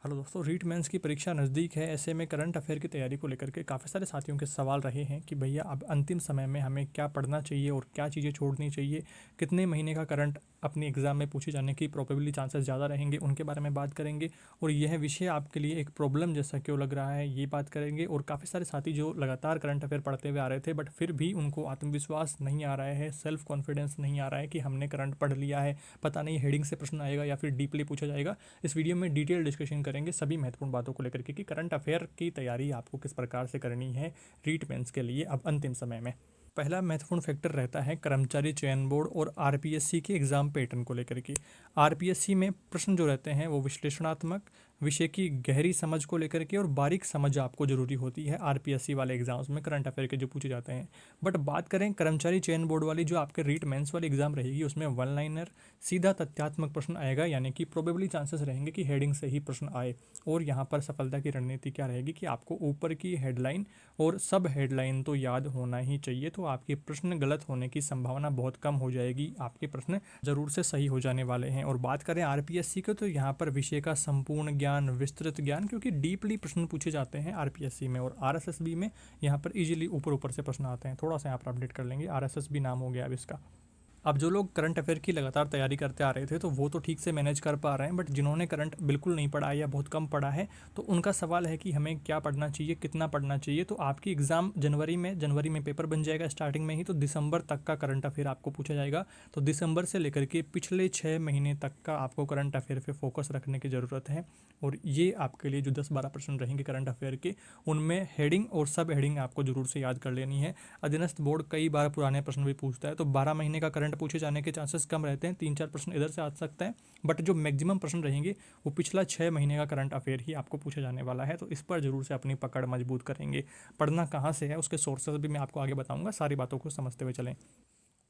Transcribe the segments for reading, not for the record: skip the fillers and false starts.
Hello दोस्तों, REET mains की परीक्षा नज़दीक है। ऐसे में करंट अफेयर की तैयारी को लेकर के काफ़ी सारे साथियों के सवाल रहे हैं कि भैया अब अंतिम समय में हमें क्या पढ़ना चाहिए और क्या चीज़ें छोड़नी चाहिए, कितने महीने का करंट अपने एग्ज़ाम में पूछे जाने की प्रोबेबली चांसेस ज़्यादा रहेंगे, उनके बारे में बात करेंगे। और यह विषय आपके लिए एक प्रॉब्लम जैसा क्यों लग रहा है, ये बात करेंगे। और काफ़ी सारे साथी जो लगातार करंट अफेयर पढ़ते हुए आ रहे थे बट फिर भी उनको आत्मविश्वास नहीं आ रहा है, सेल्फ कॉन्फिडेंस नहीं आ रहा है कि हमने करंट पढ़ लिया है, पता नहीं हेडिंग से प्रश्न आएगा या फिर डीपली पूछा जाएगा। इस वीडियो में डिटेल डिस्कशन करेंगे सभी महत्वपूर्ण बातों को लेकर के कि करंट अफेयर की तैयारी आपको किस प्रकार से करनी है रीट मेंस के लिए अब अंतिम समय में। पहला महत्वपूर्ण फैक्टर रहता है कर्मचारी चयन बोर्ड और आरपीएससी के एग्ज़ाम पैटर्न को लेकर के। आरपीएससी में प्रश्न जो रहते हैं वो विश्लेषणात्मक, विषय की गहरी समझ को लेकर के और बारीक समझ आपको ज़रूरी होती है आरपीएससी वाले एग्जाम्स में करंट अफेयर के जो पूछे जाते हैं। बट बात करें कर्मचारी चयन बोर्ड वाली जो आपके रीट मेंस वाली एग्जाम रहेगी, उसमें वन लाइनर सीधा तथ्यात्मक प्रश्न आएगा, यानी कि प्रोबेबली चांसेस रहेंगे कि हेडिंग से ही प्रश्न आए। और यहाँ पर सफलता की रणनीति क्या रहेगी कि आपको ऊपर की हेडलाइन और सब हेडलाइन तो याद होना ही चाहिए, तो आपके प्रश्न गलत होने की संभावना बहुत कम हो जाएगी, आपके प्रश्न ज़रूर से सही हो जाने वाले हैं। और बात करें आरपीएससी के, तो यहाँ पर विषय का संपूर्ण ज्ञान, विस्तृत ज्ञान, क्योंकि डीपली प्रश्न पूछे जाते हैं आरपीएससी में। और आरएसएसबी में यहाँ पर इजीली ऊपर ऊपर से प्रश्न आते हैं। थोड़ा सा यहाँ पर अपडेट कर लेंगे, आरएसएसबी नाम हो गया अब इसका। अब जो लोग करंट अफेयर की लगातार तैयारी करते आ रहे थे तो वो तो ठीक से मैनेज कर पा रहे हैं, बट जिन्होंने करंट बिल्कुल नहीं पढ़ा है या बहुत कम पढ़ा है, तो उनका सवाल है कि हमें क्या पढ़ना चाहिए, कितना पढ़ना चाहिए। तो आपकी एग्ज़ाम जनवरी में पेपर बन जाएगा स्टार्टिंग में ही, तो दिसंबर तक का करंट अफेयर आपको पूछा जाएगा। तो दिसंबर से लेकर के पिछले 6 महीने तक का आपको करंट अफेयर पे फोकस रखने की ज़रूरत है। और ये आपके लिए जो 10-12 प्रश्न रहेंगे करंट अफेयर के, उनमें हेडिंग और सब हेडिंग आपको ज़रूर से याद कर लेनी है। अधीनस्थ बोर्ड कई बार पुराने प्रश्न भी पूछता है, तो 12 महीने का करंट पूछे जाने के चांसेस कम रहते हैं, 3-4 प्रश्न इधर से आ सकते हैं। बट जो मैक्सिमम प्रश्न रहेंगे वो पिछला 6 महीने का करंट अफेयर ही आपको पूछा जाने वाला है। तो इस पर जरूर से अपनी पकड़ मजबूत करेंगे। पढ़ना कहाँ से है उसके सोर्सेज भी मैं आपको आगे बताऊंगा, सारी बातों को समझते हुए चलें।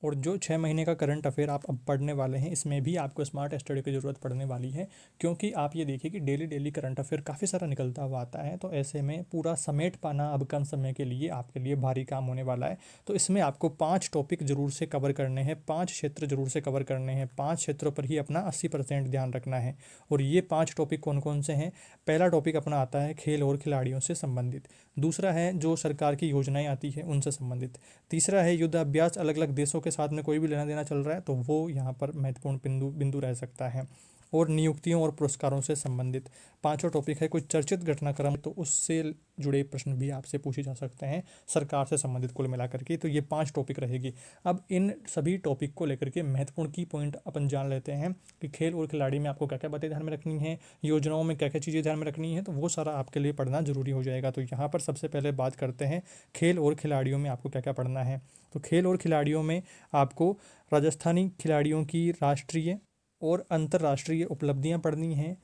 और जो 6 महीने का करंट अफेयर आप अब पढ़ने वाले हैं, इसमें भी आपको स्मार्ट स्टडी की ज़रूरत पड़ने वाली है। क्योंकि आप ये देखिए कि डेली डेली करंट अफेयर काफ़ी सारा निकलता हुआ आता है, तो ऐसे में पूरा समेट पाना अब कम समय के लिए आपके लिए भारी काम होने वाला है। तो इसमें आपको 5 टॉपिक ज़रूर से कवर करने हैं, 5 क्षेत्र ज़रूर से कवर करने हैं, 5 क्षेत्रों पर ही अपना 80% ध्यान रखना है। और ये 5 टॉपिक कौन कौन से हैं? पहला टॉपिक अपना आता है खेल और खिलाड़ियों से संबंधित। दूसरा है जो सरकार की योजनाएं आती है उनसे संबंधित। तीसरा है युद्ध अभ्यास, अलग अलग देशों के साथ में कोई भी लेना देना चल रहा है तो वो यहाँ पर महत्वपूर्ण बिंदु बिंदु रह सकता है। और नियुक्तियों और पुरस्कारों से संबंधित पांचों टॉपिक है। कोई चर्चित घटनाक्रम तो उससे जुड़े प्रश्न भी आपसे पूछे जा सकते हैं, सरकार से संबंधित कुल मिलाकर के। तो ये 5 टॉपिक रहेगी। अब इन सभी टॉपिक को लेकर के महत्वपूर्ण की पॉइंट अपन जान लेते हैं कि खेल और खिलाड़ी में आपको क्या क्या बातें ध्यान में रखनी है, योजनाओं में क्या क्या चीज़ें ध्यान में रखनी है, तो वो सारा आपके लिए पढ़ना जरूरी हो जाएगा। तो यहाँ पर सबसे पहले बात करते हैं खेल और खिलाड़ियों में आपको क्या क्या पढ़ना है। तो खेल और खिलाड़ियों में आपको राजस्थानी खिलाड़ियों की राष्ट्रीय और अंतर्राष्ट्रीय उपलब्धियां पढ़नी हैं,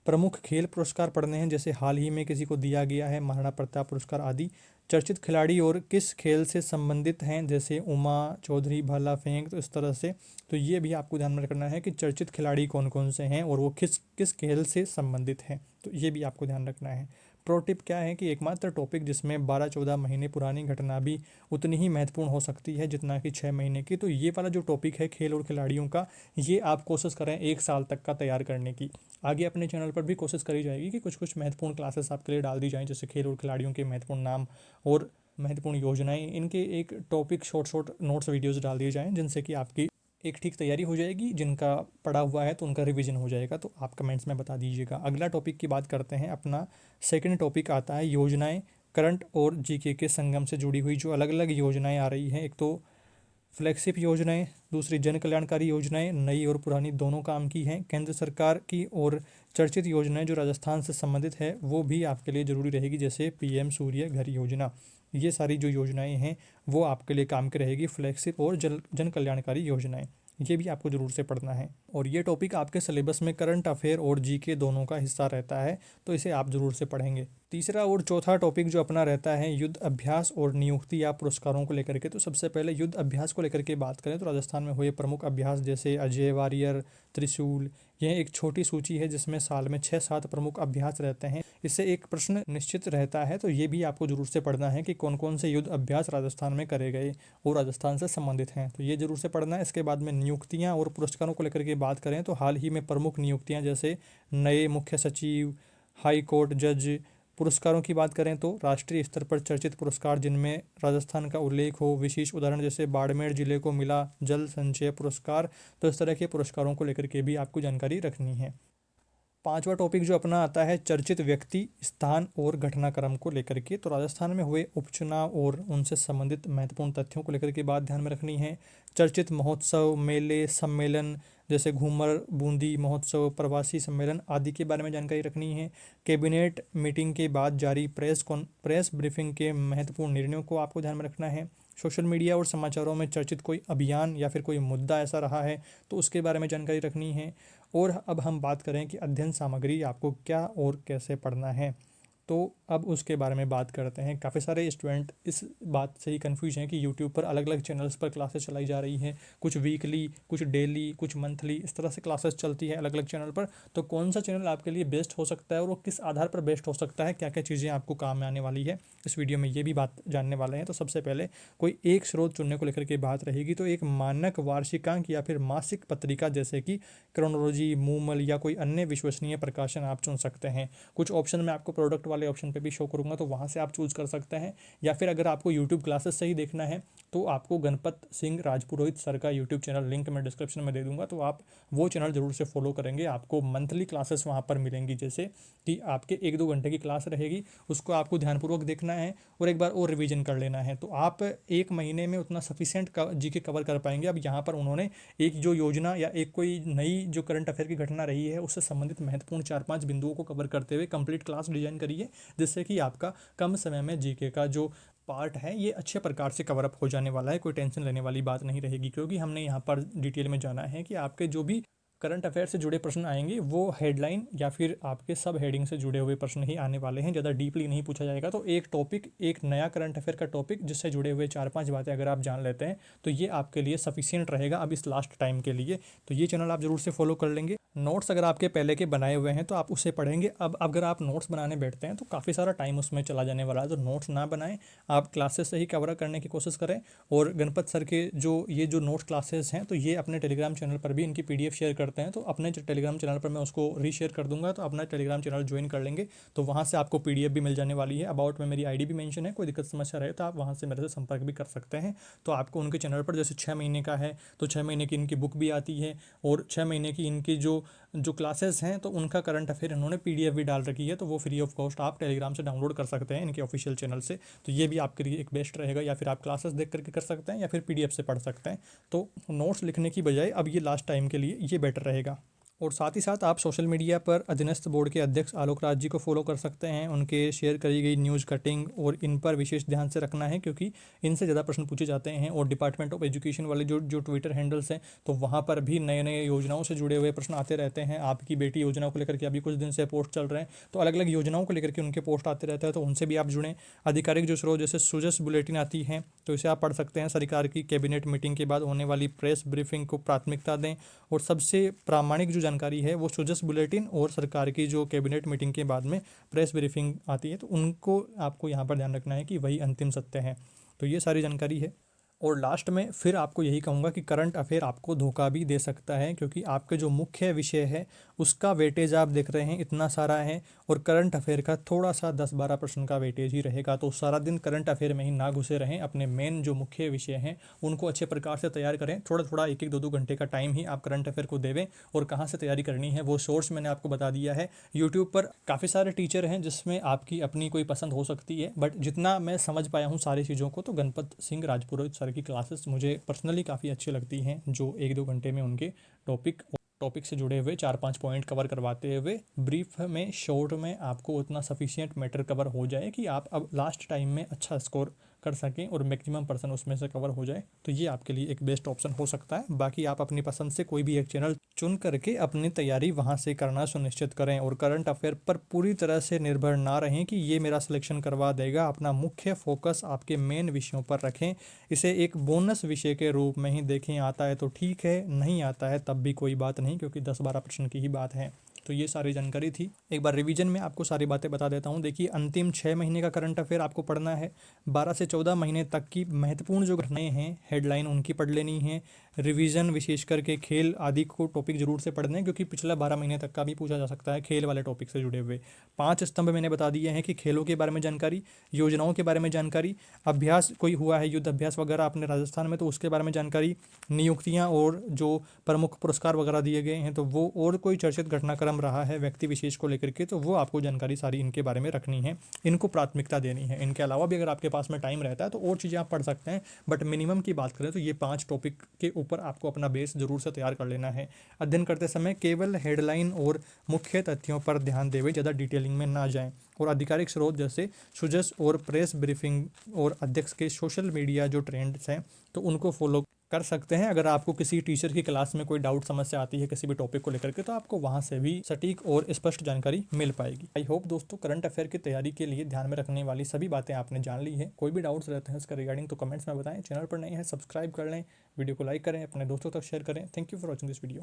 प्रमुख खेल पुरस्कार पढ़ने हैं, जैसे हाल ही में किसी को दिया गया है महाराणा प्रताप पुरस्कार आदि। चर्चित खिलाड़ी और किस खेल से संबंधित हैं, जैसे उमा चौधरी भाला फेंक, तो इस तरह से। तो ये भी आपको ध्यान में रखना है कि चर्चित खिलाड़ी कौन कौन से हैं और वो किस किस खेल से संबंधित हैं, तो ये भी आपको ध्यान रखना है। प्रो टिप क्या है कि एकमात्र टॉपिक जिसमें 12-14 महीने पुरानी घटना भी उतनी ही महत्वपूर्ण हो सकती है जितना कि 6 महीने की, तो ये वाला जो टॉपिक है खेल और खिलाड़ियों का, ये आप कोशिश करें 1 साल तक का तैयार करने की। आगे अपने चैनल पर भी कोशिश करी जाएगी कि कुछ कुछ महत्वपूर्ण क्लासेस आपके लिए डाल दी जाएँ, जैसे खेल और खिलाड़ियों के महत्वपूर्ण नाम और महत्वपूर्ण योजनाएं, इनके एक topic short short notes videos डाल दिए जाएँ, जिनसे कि आपकी एक ठीक तैयारी हो जाएगी। जिनका पढ़ा हुआ है तो उनका रिवीजन हो जाएगा। तो आप कमेंट्स में बता दीजिएगा। अगला टॉपिक की बात करते हैं। अपना सेकंड टॉपिक आता है योजनाएं, करंट और जीके के संगम से जुड़ी हुई जो अलग अलग योजनाएं आ रही हैं। एक तो फ्लैगशिप योजनाएं, दूसरी जन कल्याणकारी योजनाएं, नई और पुरानी दोनों काम की हैं, केंद्र सरकार की और चर्चित योजनाएं जो राजस्थान से संबंधित है वो भी आपके लिए ज़रूरी रहेगी, जैसे पीएम सूर्य घर योजना। ये सारी जो योजनाएं हैं वो आपके लिए काम की रहेगी, फ्लैगशिप और जन कल्याणकारी योजनाएं। ये भी आपको ज़रूर से पढ़ना है। और ये टॉपिक आपके सिलेबस में करंट अफेयर और जीके दोनों का हिस्सा रहता है, तो इसे आप ज़रूर से पढ़ेंगे। तीसरा और चौथा टॉपिक जो अपना रहता है युद्ध अभ्यास और नियुक्ति या पुरस्कारों को लेकर के। तो सबसे पहले युद्ध अभ्यास को लेकर के बात करें तो राजस्थान में हुए प्रमुख अभ्यास जैसे अजय वारियर, त्रिशूल, यह एक छोटी सूची है जिसमें साल में 6-7 प्रमुख अभ्यास रहते हैं। इससे एक प्रश्न निश्चित रहता है, तो ये भी आपको जरूर से पढ़ना है कि कौन कौन से युद्ध अभ्यास राजस्थान में करे गए और राजस्थान से संबंधित हैं, तो ये जरूर से पढ़ना है। इसके बाद में नियुक्तियाँ और पुरस्कारों को लेकर के बात करें तो हाल ही में प्रमुख नियुक्तियाँ जैसे नए मुख्य सचिव, हाई कोर्ट जज। पुरस्कारों की बात करें तो राष्ट्रीय स्तर पर चर्चित पुरस्कार जिनमें राजस्थान का उल्लेख हो, विशेष उदाहरण जैसे बाड़मेर जिले को मिला जल संचय पुरस्कार। तो इस तरह के पुरस्कारों को लेकर के भी आपको जानकारी रखनी है। पांचवा टॉपिक जो अपना आता है चर्चित व्यक्ति, स्थान और घटनाक्रम को लेकर के। तो राजस्थान में हुए उपचुनाव और उनसे संबंधित महत्वपूर्ण तथ्यों को लेकर के बात ध्यान में रखनी है। चर्चित महोत्सव, मेले, सम्मेलन जैसे घूमर बूंदी महोत्सव, प्रवासी सम्मेलन आदि के बारे में जानकारी रखनी है। कैबिनेट मीटिंग के बाद जारी प्रेस ब्रीफिंग के महत्वपूर्ण निर्णयों को आपको ध्यान में रखना है। सोशल मीडिया और समाचारों में चर्चित कोई अभियान या फिर कोई मुद्दा ऐसा रहा है तो उसके बारे में जानकारी रखनी है। और अब हम बात करें कि अध्ययन सामग्री आपको क्या और कैसे पढ़ना है, तो अब उसके बारे में बात करते हैं। काफ़ी सारे स्टूडेंट इस बात से ही कन्फ्यूज हैं कि यूट्यूब पर अलग अलग चैनल्स पर क्लासेस चलाई जा रही हैं, कुछ वीकली, कुछ डेली, कुछ मंथली, इस तरह से क्लासेस चलती है अलग अलग चैनल पर। तो कौन सा चैनल आपके लिए बेस्ट हो सकता है और वो किस आधार पर बेस्ट हो सकता है, क्या क्या चीज़ें आपको काम में आने वाली है, इस वीडियो में ये भी बात जानने वाले हैं। तो सबसे पहले कोई एक स्रोत चुनने को लेकर के बात रहेगी, तो एक मानक वार्षिकांक या फिर मासिक पत्रिका जैसे कि क्रोनोलॉजी, मूमल या कोई अन्य विश्वसनीय प्रकाशन आप चुन सकते हैं। कुछ ऑप्शन मैं आपको प्रोडक्ट वाले ऑप्शन पे भी शो करूंगा, तो वहाँ से आप चूज़ कर सकते हैं। या फिर अगर आपको यूट्यूब क्लासेस से ही देखना है तो आपको गणपत सिंह राजपुरोहित सर का यूट्यूब चैनल लिंक मैं डिस्क्रिप्शन में दे दूंगा, तो आप वो चैनल ज़रूर से फॉलो करेंगे। आपको मंथली क्लासेस वहाँ पर मिलेंगी, जैसे कि आपके 1-2 घंटे की क्लास रहेगी, उसको आपको ध्यानपूर्वक देखना है और एक बार और रिवीजन कर लेना है। तो आप एक महीने में उतना सफिशिएंट जीके कवर कर पाएंगे। अब यहाँ पर उन्होंने एक जो योजना या एक कोई नई जो करंट अफेयर की घटना रही है उससे संबंधित महत्वपूर्ण 4-5 बिंदुओं को कवर करते हुए कंप्लीट क्लास डिजाइन करी है, जिससे कि आपका कम समय में जीके का जो पार्ट है ये अच्छे प्रकार से कवर अप हो जाने वाला है। कोई टेंशन लेने वाली बात नहीं रहेगी, क्योंकि हमने यहाँ पर डिटेल में जाना है कि आपके जो भी करंट अफेयर से जुड़े प्रश्न आएंगे वो हेडलाइन या फिर आपके सब हेडिंग से जुड़े हुए प्रश्न ही आने वाले हैं, ज़्यादा डीपली नहीं पूछा जाएगा। तो एक टॉपिक, एक नया करंट अफेयर का टॉपिक जिससे जुड़े हुए 4-5 बातें अगर आप जान लेते हैं तो ये आपके लिए सफिशियंट रहेगा अब इस लास्ट टाइम के लिए। तो ये चैनल आप ज़रूर से फॉलो कर लेंगे। नोट्स अगर आपके पहले के बनाए हुए हैं तो आप उसे पढ़ेंगे। अब अगर आप नोट्स बनाने बैठते हैं तो काफ़ी सारा टाइम उसमें चला जाने वाला है, तो नोट्स ना बनाएं, आप क्लासेस से ही कवर करने की कोशिश करें। और गणपत सर के जो नोट्स क्लासेस हैं तो ये अपने टेलीग्राम चैनल पर भी इनकी पीडीएफ शेयर करते हैं, तो अपने टेलीग्राम चैनल पर मैं उसको रीशेयर कर दूंगा, तो अपना टेलीग्राम चैनल ज्वाइन कर लेंगे तो वहाँ से आपको पीडीएफ भी मिल जाने वाली है। अबाउट में मेरी आईडी भी मेंशन है, कोई दिक्कत समस्या रहे तो आप वहाँ से मेरे से संपर्क भी कर सकते हैं। तो आपको उनके चैनल पर जैसे 6 महीने का है तो 6 महीने की इनकी बुक भी आती है, और 6 महीने की इनकी जो क्लासेस हैं तो उनका करंट अफेयर इन्होंने पीडीएफ भी डाल रखी है, तो वो फ्री ऑफ कॉस्ट आप टेलीग्राम से डाउनलोड कर सकते हैं इनके ऑफिशियल चैनल से। तो ये भी आपके लिए एक बेस्ट रहेगा, या फिर आप क्लासेस देख करके कर सकते हैं या फिर पीडीएफ से पढ़ सकते हैं। तो नोट्स लिखने की बजाय अब ये लास्ट टाइम के लिए ये बेटर रहेगा। और साथ ही साथ आप सोशल मीडिया पर अधीनस्थ बोर्ड के अध्यक्ष आलोक राज जी को फॉलो कर सकते हैं। उनके शेयर करी गई न्यूज़ कटिंग और इन पर विशेष ध्यान से रखना है, क्योंकि इनसे ज़्यादा प्रश्न पूछे जाते हैं। और डिपार्टमेंट ऑफ एजुकेशन वाले जो ट्विटर हैंडल्स हैं तो वहाँ पर भी नए नए योजनाओं से जुड़े हुए प्रश्न आते रहते हैं। आपकी बेटी योजना को लेकर के अभी कुछ दिन से पोस्ट चल रहे हैं, तो अलग अलग योजनाओं को लेकर के उनके पोस्ट आते रहते हैं, तो उनसे भी आप जुड़ें। आधिकारिक जो स्रोत जैसे सुजस बुलेटिन आती हैं तो इसे आप पढ़ सकते हैं। सरकार की कैबिनेट मीटिंग के बाद होने वाली प्रेस ब्रीफिंग को प्राथमिकता दें, और सबसे प्रामाणिक जो जानकारी है वो सुजस बुलेटिन और सरकार की जो कैबिनेट मीटिंग के बाद में प्रेस ब्रीफिंग आती है, तो उनको आपको यहाँ पर ध्यान रखना है कि वही अंतिम सत्य है। तो ये सारी जानकारी है। और लास्ट में फिर आपको यही कहूँगा कि करंट अफेयर आपको धोखा भी दे सकता है, क्योंकि आपके जो मुख्य विषय है उसका वेटेज आप देख रहे हैं इतना सारा है, और करंट अफेयर का थोड़ा सा 10-12% का वेटेज ही रहेगा। तो सारा दिन करंट अफेयर में ही ना घुसे रहें, अपने मेन जो मुख्य विषय हैं उनको अच्छे प्रकार से तैयार करें। थोड़ा थोड़ा 1-1, 2-2 घंटे का टाइम ही आप करंट अफेयर को देवें। और कहाँ से तैयारी करनी है वो सोर्स मैंने आपको बता दिया है। यूट्यूब पर काफ़ी सारे टीचर हैं जिसमें आपकी अपनी कोई पसंद हो सकती है, बट जितना मैं समझ पाया हूँ सारी चीज़ों को, तो गणपत सिंह राजपुरोहित सर की क्लासेस मुझे पर्सनली काफ़ी अच्छी लगती हैं, जो 1-2 घंटे में उनके टॉपिक से जुड़े हुए 4-5 पॉइंट कवर करवाते हुए ब्रीफ में, शॉर्ट में आपको उतना सफिशिएंट मैटर कवर हो जाए कि आप अब लास्ट टाइम में अच्छा स्कोर कर सकें और मैक्सिमम पर्सन उसमें से कवर हो जाए। तो ये आपके लिए एक बेस्ट ऑप्शन हो सकता है। बाकी आप अपनी पसंद से कोई भी एक चैनल चुन करके अपनी तैयारी वहाँ से करना सुनिश्चित करें, और करंट अफेयर पर पूरी तरह से निर्भर ना रहें कि ये मेरा सिलेक्शन करवा देगा। अपना मुख्य फोकस आपके मेन विषयों पर रखें, इसे एक बोनस विषय के रूप में ही देखें। आता है तो ठीक है, नहीं आता है तब भी कोई बात नहीं, क्योंकि 10-12% की ही बात है। तो ये सारी जानकारी थी। एक बार रिवीजन में आपको सारी बातें बता देता हूँ। देखिए, अंतिम 6 महीने का करंट अफेयर आपको पढ़ना है। 12 से 14 महीने तक की महत्वपूर्ण जो घटनाएं हैं, हेडलाइन उनकी पढ़ लेनी है। रिवीजन विशेष करके खेल आदि को टॉपिक जरूर से पढ़ने हैं, क्योंकि पिछला 12 महीने तक का भी पूछा जा सकता है खेल वाले टॉपिक से जुड़े हुए। 5 स्तंभ मैंने बता दिए हैं कि खेलों के बारे में जानकारी, योजनाओं के बारे में जानकारी, अभ्यास कोई हुआ है युद्ध अभ्यास वगैरह अपने राजस्थान में तो उसके बारे में जानकारी, नियुक्तियां और जो प्रमुख पुरस्कार वगैरह दिए गए हैं तो वो, और कोई चर्चित घटनाक्रम रहा है व्यक्ति विशेष को लेकर के तो वो आपको जानकारी सारी इनके बारे में रखनी है, इनको प्राथमिकता देनी है। इनके अलावा भी अगर आपके पास में टाइम रहता है तो और चीज़ें आप पढ़ सकते हैं, बट मिनिमम की बात करें तो ये 5 टॉपिक के ऊपर आपको अपना बेस जरूर से तैयार कर लेना है। अध्ययन करते समय केवल हेडलाइन और मुख्य तथ्यों पर ध्यान देवे, ज़्यादा डिटेलिंग में ना जाएं। और आधिकारिक स्रोत जैसे सुजस और प्रेस ब्रीफिंग और अध्यक्ष के सोशल मीडिया जो ट्रेंड्स हैं तो उनको फॉलो कर सकते हैं। अगर आपको किसी टीचर की क्लास में कोई डाउट समस्या आती है किसी भी टॉपिक को लेकर के तो आपको वहां से भी सटीक और स्पष्ट जानकारी मिल पाएगी। आई होप दोस्तों करंट अफेयर की तैयारी के लिए ध्यान में रखने वाली सभी बातें आपने जान ली है। कोई भी डाउट्स रहते हैं इसका रिगार्डिंग तो कमेंट्स में बताएं। चैनल पर नए हैं सब्सक्राइब कर लें, वीडियो को लाइक करें, अपने दोस्तों तक शेयर करें। Thank you for watching this video.